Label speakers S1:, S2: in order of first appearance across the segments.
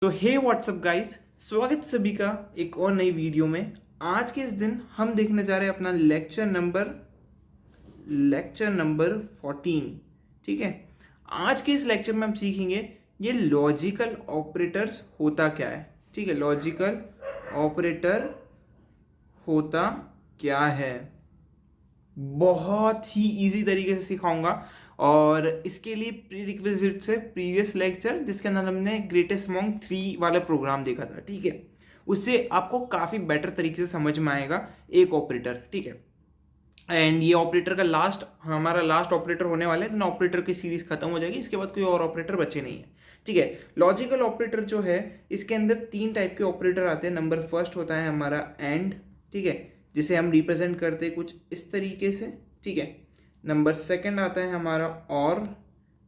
S1: तो हे WhatsApp guys, स्वागत सभी का एक और नई वीडियो में। आज के इस दिन हम देखने जा रहे हैं अपना लेक्चर नंबर 14। ठीक है, आज के इस लेक्चर में हम सीखेंगे ये लॉजिकल ऑपरेटर्स होता क्या है। ठीक है, लॉजिकल ऑपरेटर होता क्या है, बहुत ही इजी तरीके से सिखाऊंगा। और इसके लिए प्री रिक्विजिट से प्रीवियस लेक्चर जिसके अंदर हमने ग्रेटेस्ट अमॉन्ग 3 वाला प्रोग्राम देखा था, ठीक है, उससे आपको काफ़ी बेटर तरीके से समझ में आएगा एक ऑपरेटर। ठीक है, एंड ये ऑपरेटर का हमारा लास्ट ऑपरेटर होने वाला है, तो ऑपरेटर की सीरीज खत्म हो जाएगी, इसके बाद कोई और ऑपरेटर बचे नहीं है। ठीक है, लॉजिकल ऑपरेटर जो है इसके अंदर 3 टाइप के ऑपरेटर आते हैं। नंबर फर्स्ट होता है हमारा एंड, ठीक है, जिसे हम रिप्रेजेंट करते हैं कुछ इस तरीके से। ठीक है, नंबर सेकंड आता है हमारा और,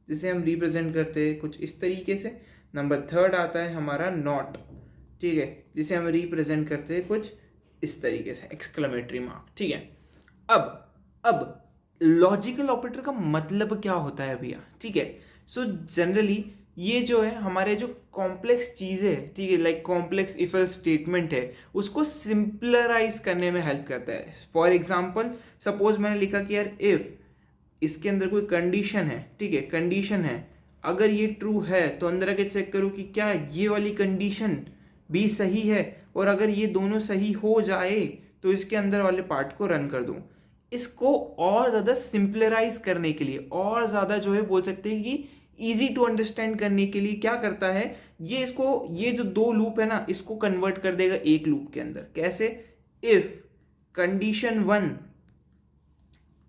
S1: जिसे हम रिप्रेजेंट करते हैं कुछ इस तरीके से। नंबर थर्ड आता है हमारा नॉट, ठीक है, जिसे हम रिप्रेजेंट करते हैं कुछ इस तरीके से, एक्सक्लेमेटरी मार्क। ठीक है, अब लॉजिकल ऑपरेटर का मतलब क्या होता है भैया। ठीक है, सो जनरली ये जो है हमारे जो कॉम्प्लेक्स चीज़ है, ठीक है, like complex if else statement है, उसको सिंपलराइज करने में हेल्प करता है। फॉर एग्जांपल, सपोज मैंने लिखा कि यार इफ इसके अंदर कोई कंडीशन है, ठीक है, कंडीशन है, अगर ये ट्रू है तो अंदर आके चेक करो कि क्या ये वाली कंडीशन भी सही है, और अगर ये दोनों सही हो जाए तो इसके अंदर वाले पार्ट को रन कर दूं। इसको और ज़्यादा सिंपलराइज करने के लिए, और ज़्यादा जो है बोल सकते हैं कि इजी टू अंडरस्टैंड करने के लिए क्या करता है, ये जो 2 लूप है ना, इसको कन्वर्ट कर देगा एक लूप के अंदर। कैसे? इफ कंडीशन 1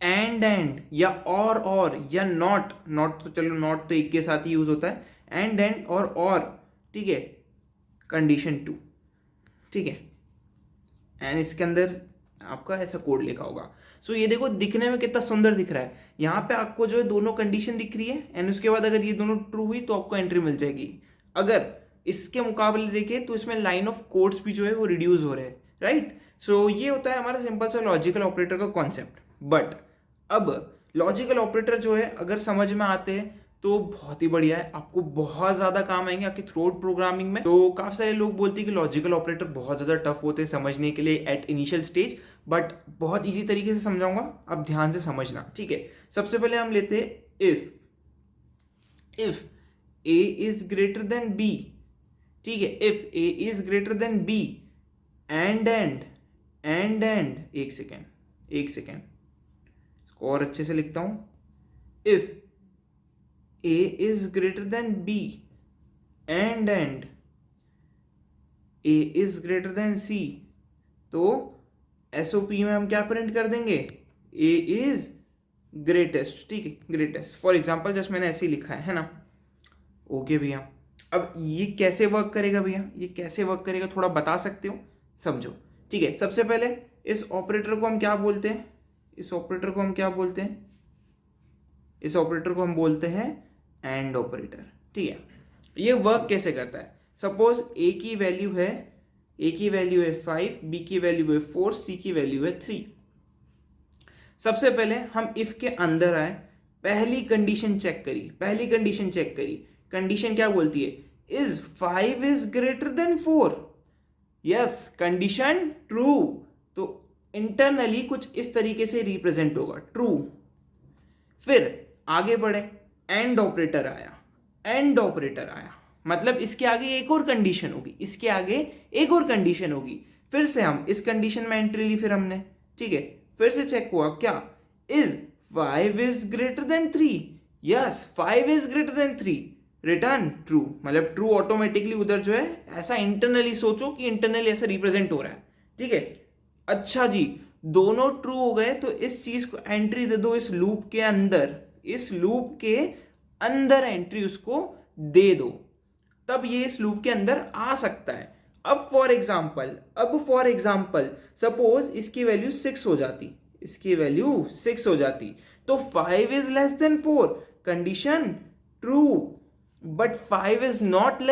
S1: एंड या और या नॉट तो चलो नॉट तो एक के साथ ही यूज होता है, एंड और, ठीक है, कंडीशन 2, ठीक है, एंड इसके अंदर आपका ऐसा कोड लिखा होगा। सो ये देखो दिखने में कितना सुंदर दिख रहा है। यहाँ पे आपको जो है दोनों कंडीशन दिख रही है, एंड उसके बाद अगर ये दोनों ट्रू हुई तो आपको एंट्री मिल जाएगी। अगर इसके मुकाबले देखें तो इसमें लाइन ऑफ कोड्स भी जो है वो रिड्यूस हो रहे हैं, राइट। सो ये होता है हमारा सिंपल सा लॉजिकल ऑपरेटर का कॉन्सेप्ट। बट अब लॉजिकल ऑपरेटर जो है अगर समझ में आते हैं तो बहुत ही बढ़िया है, आपको बहुत ज्यादा काम आएंगे आपके थ्रोट प्रोग्रामिंग में। तो काफी सारे लोग बोलते हैं कि लॉजिकल ऑपरेटर बहुत ज्यादा टफ होते हैं समझने के लिए एट इनिशियल स्टेज, बट बहुत इजी तरीके से समझाऊंगा, आप ध्यान से समझना। ठीक है, सबसे पहले हम लेते हैं if A is greater than B. ठीक है, if A is greater than B and एक सेकेंड इसको और अच्छे से लिखता हूं। If A is greater than B and A is greater than C, तो SOP में हम क्या प्रिंट कर देंगे? A is greatest, ठीक है, ग्रेटेस्ट। फॉर एग्जाम्पल जस्ट मैंने ऐसे ही लिखा है ना। ओके भैया, अब ये कैसे वर्क करेगा भैया, ये कैसे वर्क करेगा थोड़ा बता सकते हो, समझो। ठीक है, सबसे पहले इस ऑपरेटर को हम क्या बोलते हैं? इस ऑपरेटर को हम बोलते हैं एंड ऑपरेटर। ठीक है, ये वर्क कैसे करता है? सपोज ए की वैल्यू है 5, बी की वैल्यू है 4, सी की वैल्यू है 3। सबसे पहले हम इफ के अंदर आए, पहली कंडीशन चेक करी। कंडीशन क्या बोलती है? Is 5 is greater than 4। Yes, condition true, तो इंटरनली कुछ इस तरीके से रिप्रेजेंट होगा, ट्रू। फिर आगे बढ़े, एंड ऑपरेटर आया, मतलब इसके आगे एक और कंडीशन होगी, फिर से हम इस कंडीशन में एंट्री ली, फिर हमने, ठीक है, फिर से चेक हुआ क्या? Is 5 is greater than 3। Yes, 5 is greater than 3, return true, मतलब ट्रू ऑटोमेटिकली उधर जो है ऐसा इंटरनली सोचो कि इंटरनली ऐसा रिप्रेजेंट हो रहा है। ठीक है, अच्छा जी, दोनों ट्रू हो गए तो इस चीज को एंट्री दे दो, इस लूप के अंदर एंट्री उसको दे दो, तब ये इस लूप के अंदर आ सकता है। अब फॉर एग्जांपल सपोज इसकी वैल्यू 6 हो जाती, तो 5 is less than 4, condition true, but 5 is not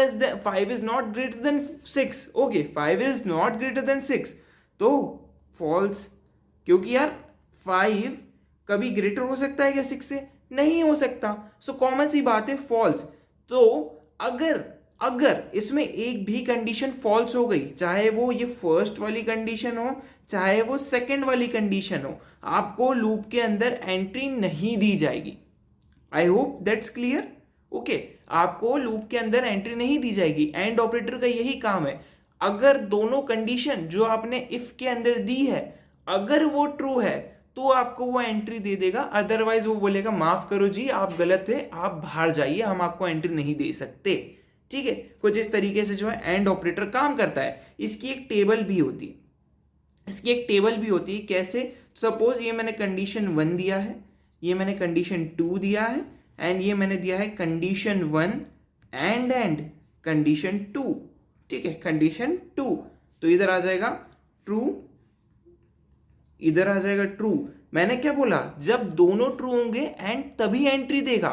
S1: greater than 6। Okay, 5 is not greater than 6, तो फॉल्स, क्योंकि यार 5 कभी ग्रेटर हो सकता है क्या 6 से? नहीं हो सकता। सो कॉमन सी बात है, फॉल्स। तो अगर अगर इसमें एक भी कंडीशन फॉल्स हो गई, चाहे वो ये फर्स्ट वाली कंडीशन हो चाहे वो सेकंड वाली कंडीशन हो, आपको लूप के अंदर एंट्री नहीं दी जाएगी। I hope that's clear. Okay, आपको लूप के अंदर एंट्री नहीं दी जाएगी। एंड ऑपरेटर का यही काम है, अगर दोनों कंडीशन जो आपने इफ के अंदर दी है अगर वो ट्रू है तो आपको वो एंट्री दे देगा, अदरवाइज वो बोलेगा माफ करो जी आप गलत है, आप बाहर जाइए, हम आपको एंट्री नहीं दे सकते। ठीक है, कुछ इस तरीके से जो है एंड ऑपरेटर काम करता है। इसकी एक टेबल भी होती है, कैसे? सपोज ये मैंने कंडीशन 1 दिया है, ये मैंने कंडीशन 2 दिया है, एंड ये मैंने दिया है कंडीशन 1 एंड कंडीशन 2। ठीक है, कंडीशन 2, तो इधर आ जाएगा ट्रू, इधर आ जाएगा ट्रू। मैंने क्या बोला, जब दोनों ट्रू होंगे एंड तभी एंट्री देगा,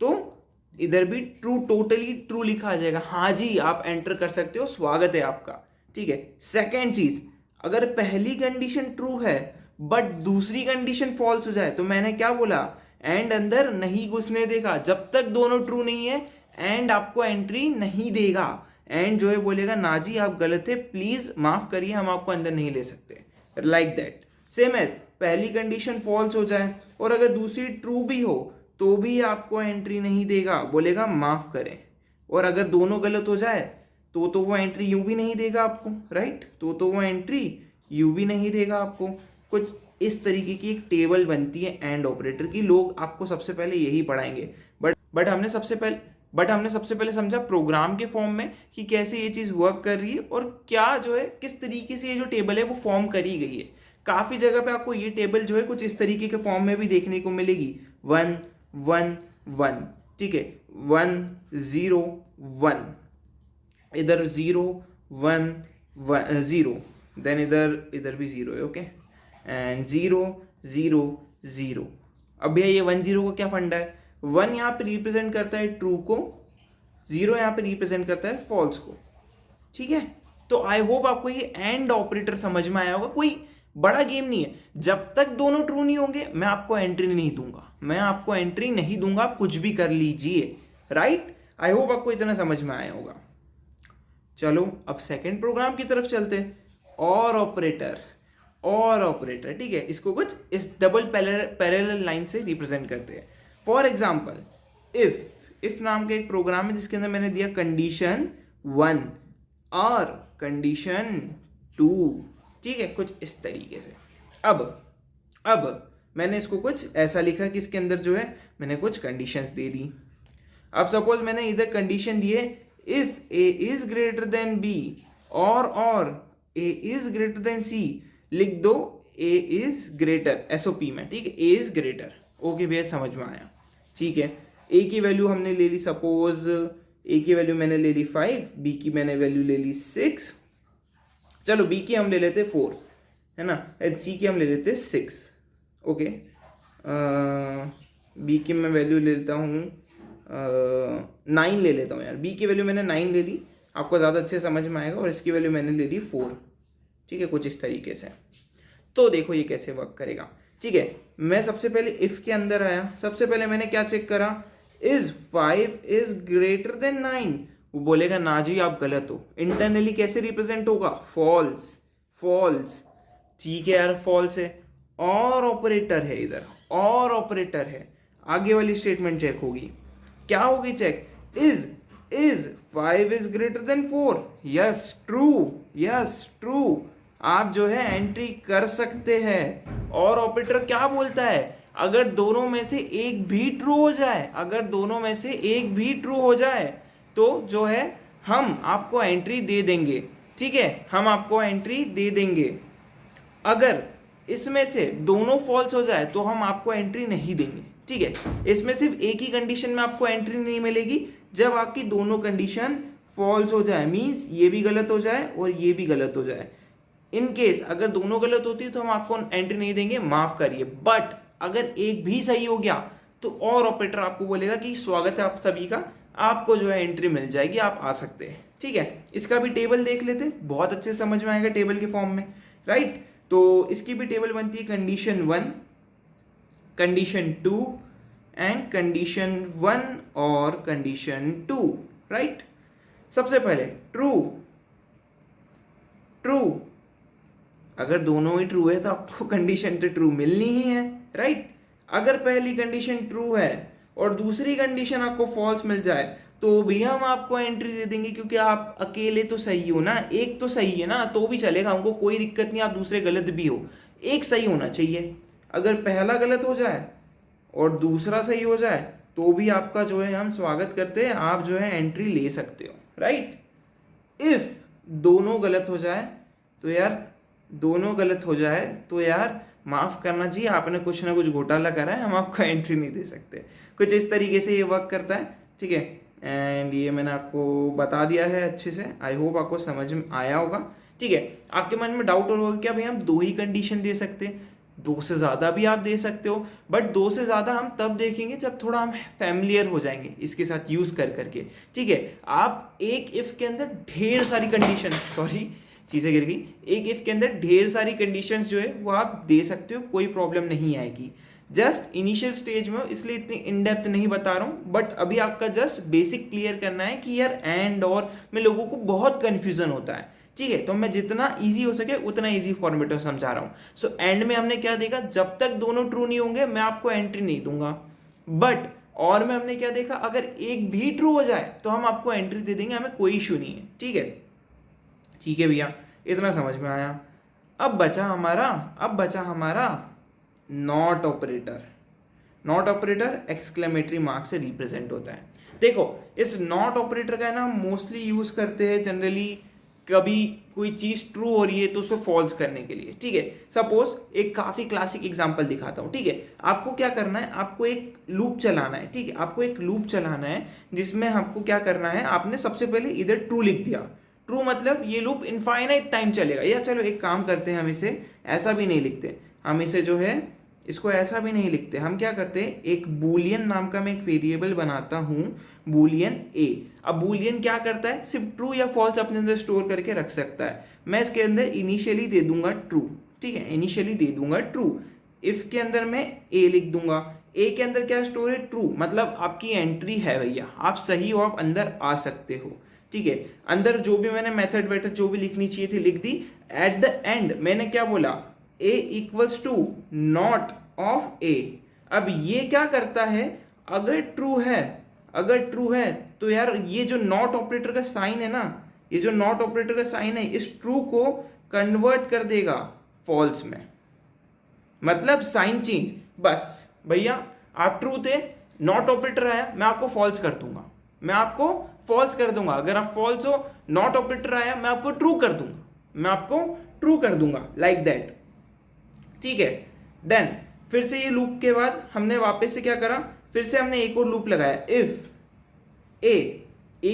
S1: तो इधर भी ट्रू, टोटली ट्रू लिखा आ जाएगा, हाँ जी आप एंटर कर सकते हो, स्वागत है आपका। ठीक है, सेकेंड चीज, अगर पहली कंडीशन ट्रू है बट दूसरी कंडीशन फॉल्स हो जाए, तो मैंने क्या बोला, एंड अंदर नहीं घुसने देगा, जब तक दोनों ट्रू नहीं है एंड आपको एंट्री नहीं देगा। एंड जो है बोलेगा ना जी आप गलत है, प्लीज माफ करिए, हम आपको अंदर नहीं ले सकते, लाइक दैट। सेम एज पहली कंडीशन फॉल्स हो जाए और अगर दूसरी ट्रू भी हो तो भी आपको एंट्री नहीं देगा, बोलेगा माफ करें। और अगर दोनों गलत हो जाए तो वो एंट्री यूं भी नहीं देगा आपको, राइट, तो वो एंट्री यूं भी नहीं देगा आपको। कुछ इस तरीके की एक टेबल बनती है एंड ऑपरेटर की, लोग आपको सबसे पहले यही पढ़ाएंगे, बट हमने सबसे पहले समझा प्रोग्राम के फॉर्म में कि कैसे ये चीज वर्क कर रही है और क्या जो है किस तरीके से ये जो टेबल है वो फॉर्म करी गई है। काफी जगह पे आपको ये टेबल जो है कुछ इस तरीके के फॉर्म में भी देखने को मिलेगी, 1 1 1, ठीक है, 1 0 1, इधर 0 1 0, देन इधर भी 0 है, ओके, एंड 0 0 0। अब भैया ये 1 0 का क्या फंडा है, 1 यहाँ पे रिप्रेजेंट करता है ट्रू को, 0 यहाँ पे रिप्रेजेंट करता है फॉल्स को। ठीक है, तो आई होप आपको ये एंड ऑपरेटर समझ में आया होगा। कोई बड़ा गेम नहीं है, जब तक दोनों ट्रू नहीं होंगे मैं आपको एंट्री नहीं दूंगा, आप कुछ भी कर लीजिए, राइट। आई होप आपको इतना समझ में आया होगा। चलो अब सेकंड प्रोग्राम की तरफ चलते हैं, और ऑपरेटर, ठीक है, इसको कुछ इस डबल पैरेलल लाइन से रिप्रेजेंट करते हैं। फॉर एग्जाम्पल इफ नाम का एक प्रोग्राम है जिसके अंदर मैंने दिया कंडीशन 1 और कंडीशन 2, ठीक है, कुछ इस तरीके से। अब मैंने इसको कुछ ऐसा लिखा कि इसके अंदर जो है मैंने कुछ कंडीशंस दे दी। अब सपोज मैंने इधर कंडीशन दिए if a is greater then b और a is greater then c, लिख दो a इज ग्रेटर SOP में, ठीक है, a इज ग्रेटर। ओके भैया समझ में आया, ठीक है। a की वैल्यू हमने ले ली, सपोज a की वैल्यू मैंने ले ली 5, b की मैंने वैल्यू ले ली 6, चलो b की हम ले लेते 4, है ना, c की हम ले लेते 6, ओके। b की मैं वैल्यू ले लेता हूँ 9 ले लेता हूँ यार, b की वैल्यू मैंने 9 ले ली, आपको ज़्यादा अच्छे समझ में आएगा, और इसकी वैल्यू मैंने ले ली 4, ठीक है, कुछ इस तरीके से। तो देखो ये कैसे वर्क करेगा, ठीक है। मैं सबसे पहले इफ के अंदर आया, सबसे पहले मैंने क्या चेक करा, इज 5 इज ग्रेटर देन 9, वो बोलेगा ना जी आप गलत हो। इंटरनली कैसे रिप्रेजेंट होगा, फॉल्स, ठीक है यार फॉल्स है। और ऑपरेटर है इधर, और ऑपरेटर है, आगे वाली स्टेटमेंट चेक होगी, क्या होगी check, is 5 is greater than 4, yes true, आप जो है एंट्री कर सकते हैं। और ऑपरेटर क्या बोलता है, अगर दोनों में से एक भी ट्रू हो जाए, तो जो है हम आपको एंट्री दे देंगे, ठीक है, हम आपको एंट्री दे देंगे। अगर इसमें से दोनों फॉल्स हो जाए तो हम आपको एंट्री नहीं देंगे, ठीक है। इसमें सिर्फ एक ही कंडीशन में आपको एंट्री नहीं मिलेगी, जब आपकी दोनों कंडीशन फॉल्स हो जाए, मींस ये भी गलत हो जाए और ये भी गलत हो जाए। इन केस अगर दोनों गलत होती है तो हम आपको एंट्री नहीं देंगे, माफ करिए। बट अगर एक भी सही हो गया तो और ऑपरेटर आपको बोलेगा कि स्वागत है आप सभी का, आपको जो है एंट्री मिल जाएगी, आप आ सकते हैं, ठीक है। इसका भी टेबल देख लेते, बहुत अच्छे समझ में आएगा टेबल के फॉर्म में, राइट। तो इसकी भी टेबल बनती है कंडीशन 1, कंडीशन 2 एंड कंडीशन 1 और कंडीशन 2, राइट। सबसे पहले ट्रू, ट्रू, अगर दोनों ही ट्रू है तो आपको कंडीशन तो ट्रू मिलनी ही है, राइट। अगर पहली कंडीशन ट्रू है और दूसरी कंडीशन आपको फॉल्स मिल जाए तो भी हम आपको एंट्री दे देंगे, क्योंकि आप अकेले तो सही हो ना, एक तो सही है ना तो भी चलेगा, हमको कोई दिक्कत नहीं, आप दूसरे गलत भी हो, एक सही होना चाहिए। अगर पहला गलत हो जाए और दूसरा सही हो जाए तो भी आपका जो है हम स्वागत करते हैं, आप जो है एंट्री ले सकते हो, राइट। इफ दोनों गलत हो जाए तो यार, दोनों गलत हो जाए तो यार माफ करना जी, आपने कुछ ना कुछ घोटाला करा है, हम आपको एंट्री नहीं दे सकते। कुछ इस तरीके से ये वर्क करता है, ठीक है। एंड ये मैंने आपको बता दिया है अच्छे से, आई होप आपको समझ में आया होगा, ठीक है। आपके मन में डाउट और होगा क्या भाई हम 2 ही कंडीशन दे सकते हैं, 2 से ज़्यादा भी आप दे सकते हो, बट 2 से ज़्यादा हम तब देखेंगे जब थोड़ा हम फैमिलियर हो जाएंगे इसके साथ यूज़ कर करके, ठीक है। आप एक इफ़ के अंदर ढेर सारी कंडीशन, सॉरी चीज़ें गिर गई, एक इफ़ के अंदर ढेर सारी कंडीशंस जो है वो आप दे सकते हो, कोई प्रॉब्लम नहीं आएगी। जस्ट इनिशियल स्टेज में, इसलिए इतनी इन डेप्थ नहीं बता रहा हूँ, बट अभी आपका जस्ट बेसिक क्लियर करना है कि यार एंड और में लोगों को बहुत कंफ्यूजन होता है, ठीक है। तो मैं जितना इजी हो सके उतना इजी फॉर्मेट में समझा रहा हूँ। सो एंड में हमने क्या देखा, जब तक दोनों ट्रू नहीं होंगे मैं आपको एंट्री नहीं दूंगा, बट और में हमने क्या देखा, अगर एक भी ट्रू हो जाए तो हम आपको एंट्री दे देंगे, हमें कोई इशू नहीं है, ठीक है। ठीक है भैया, इतना समझ में आया। अब बचा हमारा not operator. Not operator exclamatory mark से रिप्रेजेंट होता है। देखो इस नॉट ऑपरेटर का है ना मोस्टली यूज करते हैं जनरली, कभी कोई चीज ट्रू हो रही है तो उसको फॉल्स करने के लिए, ठीक है। सपोज एक काफी क्लासिक एग्जांपल दिखाता हूँ, ठीक है। आपको क्या करना है, आपको एक लूप चलाना है, ठीक है। आपको एक लूप चलाना है जिसमें आपको क्या करना है, आपने सबसे पहले इधर ट्रू लिख दिया, ट्रू मतलब ये लूप इनफाइनाइट टाइम चलेगा। या चलो एक काम करते हैं, हम इसे ऐसा भी नहीं लिखते, हम इसे जो है इसको ऐसा भी नहीं लिखते, हम क्या करते हैं, एक बूलियन नाम का मैं एक वेरिएबल बनाता हूं, बूलियन ए। अब बूलियन क्या करता है, सिर्फ ट्रू या फॉल्स अपने अंदर स्टोर करके रख सकता है। मैं इसके अंदर इनिशियली दे दूंगा ट्रू, ठीक है, इनिशियली दे दूंगा ट्रू। इफ के अंदर मैं ए लिख दूंगा, ए के अंदर क्या स्टोर है, ट्रू, मतलब आपकी एंट्री है भैया, आप सही हो, आप अंदर आ सकते हो, ठीक है। अंदर जो भी मैंने मेथड वेथड जो भी लिखनी चाहिए थी लिख दी। एट द एंड मैंने क्या बोला, a equals to not of a। अब ये क्या करता है, अगर ट्रू है तो यार ये जो नॉट ऑपरेटर का साइन है ना, ये जो नॉट ऑपरेटर का साइन है इस ट्रू को कन्वर्ट कर देगा फॉल्स में, मतलब साइन चेंज। बस भैया आप ट्रू थे, नॉट ऑपरेटर आया, मैं आपको फॉल्स कर दूंगा, मैं आपको फॉल्स कर दूंगा। अगर आप फॉल्स हो, नॉट ऑपरेटर आया, मैं आपको ट्रू कर दूंगा, मैं आपको ट्रू कर दूंगा, लाइक दैट, ठीक है। देन फिर से ये लूप के बाद हमने वापस से क्या करा, फिर से हमने एक और लूप लगाया, इफ ए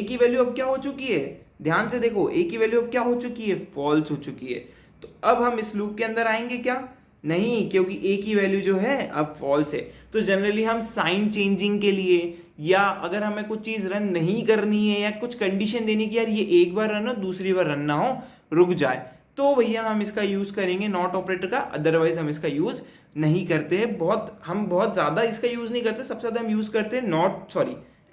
S1: की वैल्यू अब क्या हो चुकी है, ध्यान से देखो, ए की वैल्यू अब क्या हो चुकी है, फॉल्स हो चुकी है। तो अब हम इस लूप के अंदर आएंगे क्या, नहीं, क्योंकि ए की वैल्यू जो है अब फॉल्स है। तो जनरली हम साइन चेंजिंग के लिए, या अगर हमें कुछ चीज रन नहीं करनी है या कुछ कंडीशन देनी कि यार ये एक बार रन हो दूसरी बार रन ना हो, रुक जाए, तो भैया हम इसका यूज करेंगे नॉट ऑपरेटर का, अदरवाइज हम इसका यूज नहीं करते हैं। हम बहुत ज्यादा इसका यूज नहीं करते, सबसे ज्यादा हम यूज करते हैं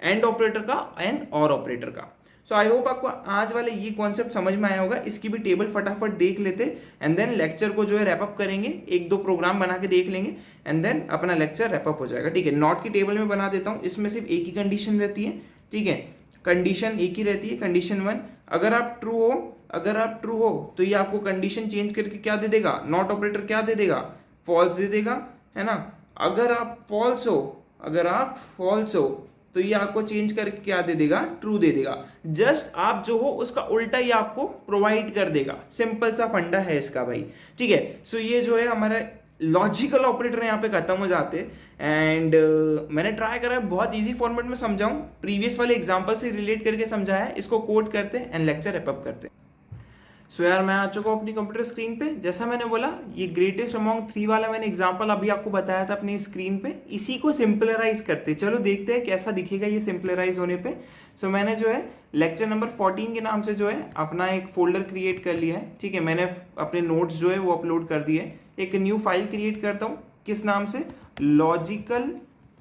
S1: एंड ऑपरेटर का एंड और ऑपरेटर का। सो आई होप आपको आज वाले ये कॉन्सेप्ट समझ में आया होगा। इसकी भी टेबल फटाफट देख लेते एंड देन लेक्चर को जो है रैपअप करेंगे, 1-2 प्रोग्राम बना के देख लेंगे एंड देन अपना लेक्चर रैपअप हो जाएगा, ठीक है। नॉट की टेबल में बना देता हूँ, इसमें सिर्फ एक ही कंडीशन रहती है, ठीक है, कंडीशन एक ही रहती है, कंडीशन 1। अगर आप ट्रू हो तो ये आपको कंडीशन चेंज करके क्या दे देगा, नॉट ऑपरेटर क्या दे देगा, फॉल्स दे देगा, है ना। अगर आप फॉल्स हो तो ये आपको चेंज करके क्या दे देगा, ट्रू दे देगा। जस्ट आप जो हो उसका उल्टा ही आपको प्रोवाइड कर देगा, सिंपल सा फंडा है इसका भाई, ठीक है। सो ये जो है हमारा लॉजिकल ऑपरेटर यहाँ पे खत्म हो जाते हैं। एंड मैंने ट्राई करा है बहुत इजी फॉर्मेट में समझाऊं, प्रीवियस वाले एग्जांपल से रिलेट करके समझाया है। इसको कोड करते हैं एंड लेक्चर रैप अप करते हैं। सो यार मैं आ चुका हूँ अपनी कंप्यूटर स्क्रीन पे। जैसा मैंने बोला ये ग्रेटेस्ट अमॉन्ग 3 वाला मैंने एग्जांपल अभी आपको बताया था अपनी स्क्रीन पे, इसी को सिंपलराइज करते, चलो देखते हैं कैसा दिखेगा ये सिंपलराइज होने पे। सो मैंने जो है लेक्चर नंबर 14 के नाम से जो है अपना एक फोल्डर क्रिएट कर लिया है, ठीक है। मैंने अपने नोट्स जो है वो अपलोड कर दिए। एक न्यू फाइल क्रिएट करता हूँ, किस नाम से, logical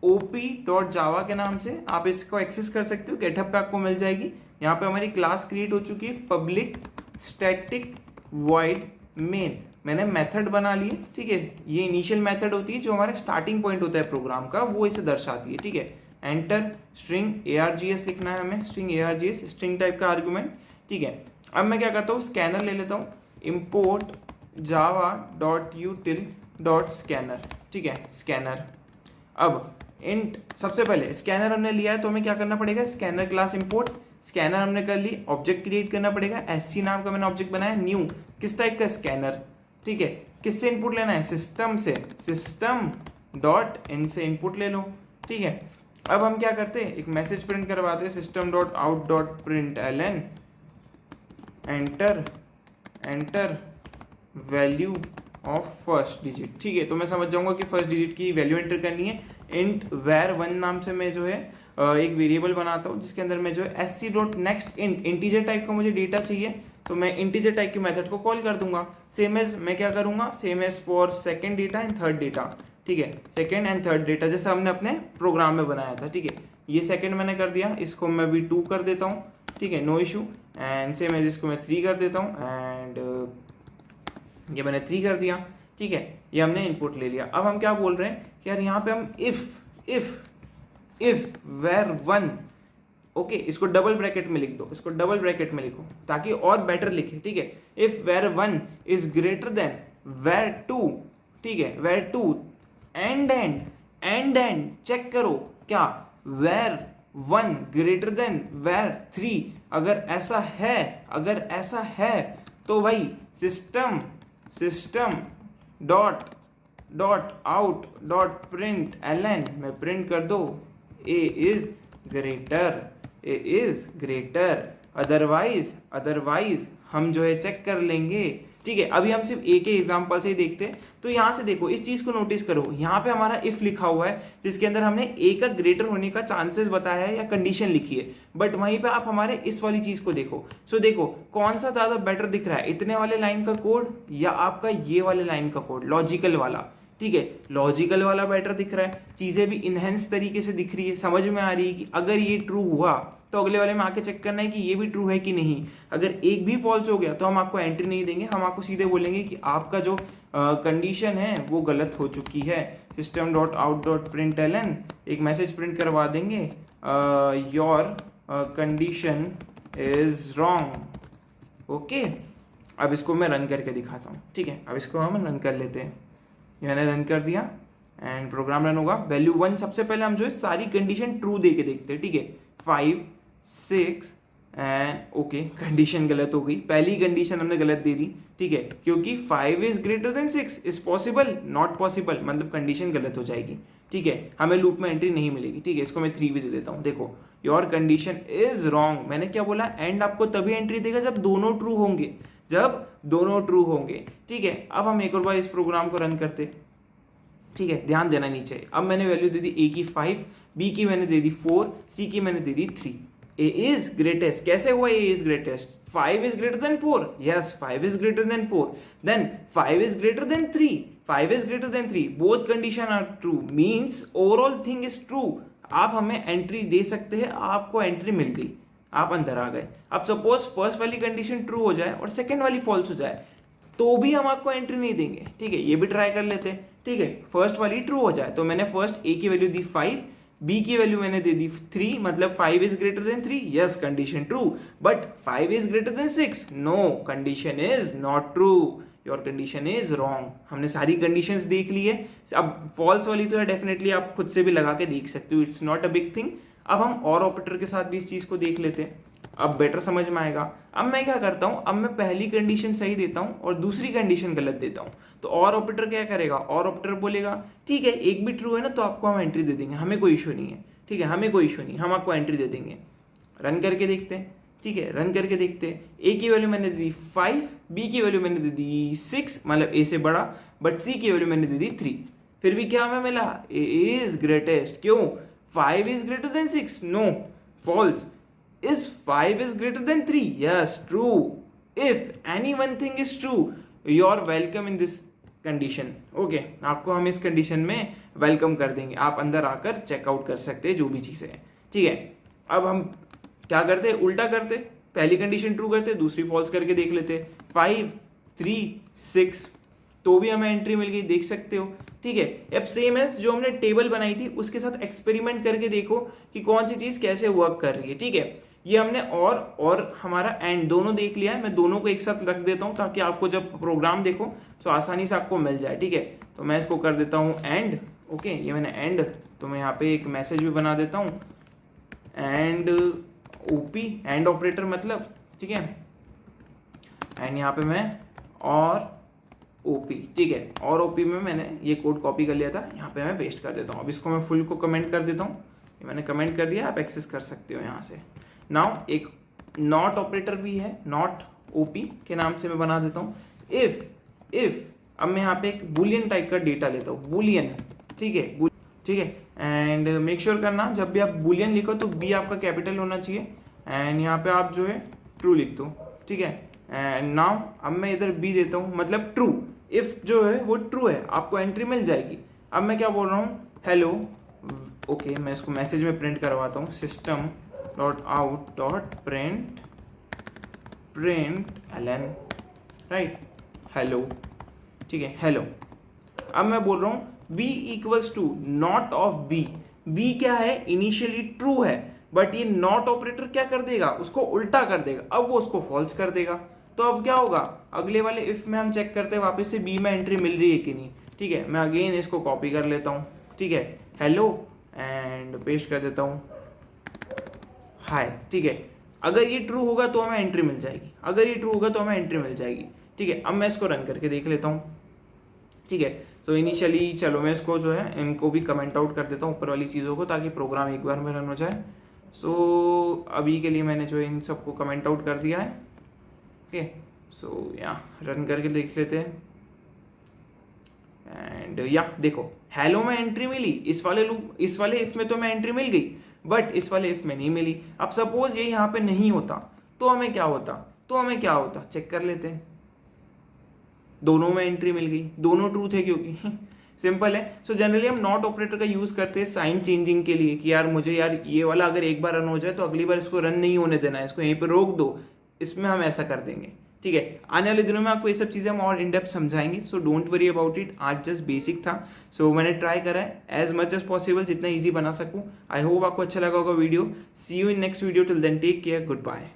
S1: op.java के नाम से। आप इसको एक्सेस कर सकते हो, गेटअप पे आपको मिल जाएगी, यहाँ पे हमारी क्लास क्रिएट हो चुकी है पब्लिक स्टैटिक वॉइड मेन, मैंने मेथड बना लिए, ठीक है। ये इनिशियल मेथड होती है जो हमारा स्टार्टिंग पॉइंट होता है प्रोग्राम का, वो इसे दर्शाती है, ठीक है। एंटर स्ट्रिंग args लिखना है हमें, स्ट्रिंग args स्ट्रिंग टाइप का आर्गुमेंट, ठीक है। अब मैं क्या करता हूँ, स्कैनर ले लेता हूँ, import java.util.scanner, ठीक है, स्कैनर। अब इंट, सबसे पहले स्कैनर हमने लिया है तो हमें क्या करना पड़ेगा, स्कैनर क्लास इंपोर्ट, स्कैनर हमने कर ली, ऑब्जेक्ट क्रिएट करना पड़ेगा, sc नाम का मैंने ऑब्जेक्ट बनाया, न्यू, किस टाइप का, स्कैनर, ठीक है। किससे इनपुट लेना है, सिस्टम से, system डॉट इन से इनपुट ले लो, ठीक है। अब हम क्या करते हैं, एक मैसेज प्रिंट करवाते हैं, system.out.println enter value of first digit, ठीक है। तो मैं समझ जाऊंगा कि फर्स्ट डिजिट की वैल्यू एंटर करनी है। इंट var1 नाम से मैं जो है एक वेरिएबल बनाता हूँ जिसके अंदर मैं जो है sc.next int इंटीजर टाइप का मुझे डेटा चाहिए, तो मैं इंटीजर टाइप के मेथड को कॉल कर दूंगा। सेम एज मैं क्या करूंगा, same as for second data and third data, ठीक है, सेकंड एंड थर्ड डेटा जैसे हमने अपने प्रोग्राम में बनाया था, ठीक है। ये सेकंड मैंने कर दिया, इसको मैं भी 2 कर देता हूँ, ठीक है, no issue. And same as इसको मैं 3 कर देता हूँ, एंड ये मैंने 3 कर दिया, ठीक है। ये हमने इनपुट ले लिया। अब हम क्या बोल रहे हैं कि यार यहाँ पे हम इफ var1, ओके, इसको डबल ब्रैकेट में लिख दो, इसको डबल ब्रैकेट में लिखो ताकि और बेटर लिखे, ठीक है। If var1 is greater then var2, ठीक है, var2 एंड चेक करो क्या var1 ग्रेटर देन var3, अगर ऐसा है तो भाई system dot out dot print ln में प्रिंट कर दो a इज ग्रेटर, अदरवाइज हम जो है चेक कर लेंगे, ठीक है। अभी हम सिर्फ ए के एग्जांपल से ही देखते हैं, तो यहां से देखो, इस चीज को नोटिस करो, यहाँ पे हमारा इफ लिखा हुआ है जिसके अंदर हमने ए का ग्रेटर होने का चांसेस बताया है या कंडीशन लिखी है, बट वहीं पे आप हमारे इस वाली चीज को देखो। सो देखो कौन सा ज्यादा बेटर दिख रहा है, इतने वाले लाइन का कोड या आपका ये वाले लाइन का कोड, लॉजिकल वाला, ठीक है, लॉजिकल वाला बेटर दिख रहा है, चीजें भी इनहेंस तरीके से दिख रही है, समझ में आ रही है कि अगर ये ट्रू हुआ तो अगले वाले में आके चेक करना है कि ये भी ट्रू है कि नहीं। अगर एक भी फॉल्स हो गया तो हम आपको एंट्री नहीं देंगे, हम आपको सीधे बोलेंगे कि आपका जो कंडीशन है वो गलत हो चुकी है। system.out.println एक मैसेज प्रिंट करवा देंगे, your condition is wrong, okay. अब इसको मैं रन करके दिखाता हूँ, ठीक है। अब इसको हम रन कर लेते हैं, मैंने रन कर दिया एंड प्रोग्राम रन होगा। वैल्यू 1 सबसे पहले हम जो है सारी कंडीशन ट्रू दे के देखते हैं, ठीक है। 5 6 एंड ओके, कंडीशन गलत हो गई, पहली कंडीशन हमने गलत दे दी, ठीक है, क्योंकि 5 is greater than 6 is possible, not possible, मतलब कंडीशन गलत हो जाएगी, ठीक है, हमें लूप में एंट्री नहीं मिलेगी, ठीक है। इसको मैं 3 भी दे देता हूँ। देखो योर कंडीशन इज रॉन्ग, मैंने क्या बोला, एंड आपको तभी एंट्री देगा जब दोनों ट्रू होंगे, ठीक है। अब हम एक और बार इस प्रोग्राम को रन करते, ठीक है, ध्यान देना नीचे। अब मैंने वैल्यू दे दी ए की 5, बी की मैंने दे दी 4, सी की मैंने दे दी 3। ए इज ग्रेटेस्ट, कैसे हुआ ए is greatest, 5 is greater than 4, yes 5 is greater than 4, then 5 is greater than 3, 5 is greater than 3, both condition are true, means overall thing is true। आप हमें एंट्री दे सकते हैं, आपको एंट्री मिल गई, आप अंदर आ गए। अब सपोज फर्स्ट वाली कंडीशन ट्रू हो जाए और सेकंड वाली फॉल्स हो जाए तो भी हम आपको एंट्री नहीं देंगे, ठीक है। ये भी ट्राई कर लेते हैं, ठीक है। फर्स्ट वाली ट्रू हो जाए तो मैंने फर्स्ट ए की वैल्यू दी 5, बी की वैल्यू मैंने दे दी 3, मतलब 5 is greater than 3, yes condition true, but 5 is greater than 6, no condition is not true, your condition is wrong. हमने सारी कंडीशंस देख ली है। अब फॉल्स वाली तो है डेफिनेटली आप खुद से भी लगा के देख सकते हो, it's not a big thing. अब हम और ऑपरेटर के साथ भी इस चीज को देख लेते हैं, अब बेटर समझ में आएगा। अब मैं क्या करता हूं, अब मैं पहली कंडीशन सही देता हूं और दूसरी कंडीशन गलत देता हूं, तो और ऑपरेटर क्या करेगा, और ऑपरेटर बोलेगा ठीक है एक भी ट्रू है ना तो आपको हम एंट्री दे देंगे, हमें कोई इशू नहीं है, ठीक है, हमें कोई इशू नहीं, हम आपको एंट्री दे देंगे। रन करके देखते हैं, ठीक है, रन करके देखते हैं। ए की वैल्यू मैंने दे दी 5, बी की वैल्यू मैंने दे दी 6, मतलब ए से बड़ा, बट सी की वैल्यू मैंने दे दी 3। फिर भी क्या हमें मिला, ए इज ग्रेटेस्ट, क्यों, 5 is greater than 6, no, false. Is 5 is greater than 3? Yes, true. If any one thing is true, you are welcome in this condition. Okay, आपको हम इस कंडीशन में वेलकम कर देंगे, आप अंदर आकर चेकआउट कर सकते हैं जो भी चीज़ें हैं, ठीक है। अब हम क्या करते, उल्टा करते, पहली कंडीशन ट्रू करते, दूसरी फॉल्स करके देख लेते। 5 3 6 तो भी हमें एंट्री मिल गई, देख सकते हो। ठीक है, अब सेम है जो हमने टेबल बनाई थी उसके साथ एक्सपेरिमेंट करके देखो कि कौन सी चीज कैसे वर्क कर रही है। ठीक है, ये हमने और हमारा एंड दोनों देख लिया है। मैं दोनों को एक साथ रख देता हूं ताकि आपको जब प्रोग्राम देखो तो आसानी से आपको मिल जाए। ठीक है, तो मैं इसको कर देता हूं एंड। ओके, ये मैंने एंड, तो मैं यहाँ पे एक मैसेज भी बना देता हूँ एंड ओपी, एंड ऑपरेटर मतलब। ठीक है, एंड यहाँ पे मैं और ओपी। ठीक है, और ओपी में मैंने ये कोड कॉपी कर लिया था, यहाँ पे मैं पेस्ट कर देता हूँ। अब इसको मैं फुल को कमेंट कर देता हूँ, ये मैंने कमेंट कर दिया, आप एक्सेस कर सकते हो यहाँ से। नाउ एक नॉट ऑपरेटर भी है, नॉट ओपी के नाम से मैं बना देता हूँ। इफ अब मैं यहाँ पे एक बुलियन टाइप का डेटा लेता हूँ, बुलियन। ठीक है, ठीक है, एंड मेक श्योर करना जब भी आप बुलियन लिखो तो बी आपका कैपिटल होना चाहिए, एंड यहाँ पे आप जो है ट्रू लिख दो। ठीक है, एंड नाउ अब मैं इधर बी देता हूँ, मतलब ट्रू। इफ जो है वो ट्रू है, आपको एंट्री मिल जाएगी। अब मैं क्या बोल रहा हूँ, हेलो। ओके, मैं इसको मैसेज में प्रिंट करवाता हूँ, system dot out dot print ln, right, hello. ठीक है, हेलो। अब मैं बोल रहा हूँ b equals to not of b। b क्या है, इनिशियली ट्रू है, बट ये नॉट ऑपरेटर क्या कर देगा, उसको उल्टा कर देगा। अब वो उसको फॉल्स कर देगा। तो अब क्या होगा, अगले वाले इफ में हम चेक करते हैं वापस से b में एंट्री मिल रही है कि नहीं। ठीक है, मैं अगेन इसको कॉपी कर लेता हूँ। ठीक है, हेलो, एंड पेस्ट कर देता हूँ हाय। ठीक है, अगर ये ट्रू होगा तो हमें एंट्री मिल जाएगी, अगर ये ट्रू होगा तो हमें एंट्री मिल जाएगी। ठीक है, अब मैं इसको रन करके देख लेता हूँ। ठीक है, तो इनिशियली चलो मैं इसको जो है इनको भी कमेंट आउट कर देता हूँ ऊपर वाली चीज़ों को, ताकि प्रोग्राम एक बार में रन हो जाए। सो अभी के लिए मैंने जो है इन सबको कमेंट आउट कर दिया है। ओके, सो यहाँ रन करके देख लेते हैं, एंड या देखो हेलो में एंट्री मिली, इस वाले इफ में तो मैं एंट्री मिल गई, बट इस वाले इफ में नहीं मिली। अब सपोज ये यहाँ पे नहीं होता तो हमें क्या होता, चेक कर लेते हैं। दोनों में एंट्री मिल गई, दोनों ट्रू थे क्योंकि सिंपल है। सो जनरली हम नॉट ऑपरेटर का यूज करते हैं साइन चेंजिंग के लिए कि यार मुझे यार ये वाला अगर एक बार रन हो जाए तो अगली बार इसको रन नहीं होने देना है, इसको यहीं पे रोक दो, इसमें हम ऐसा कर देंगे। ठीक है, आने वाले दिनों में आपको ये सब चीज़ें हम और इन डेप्थ समझाएंगे, so don't worry about it. आज जस्ट बेसिक था, सो मैंने ट्राई करा है एज मच एज पॉसिबल जितना ईजी बना सकूँ। आई होप आपको अच्छा लगा होगा video. See you in next video, till then take care, good bye.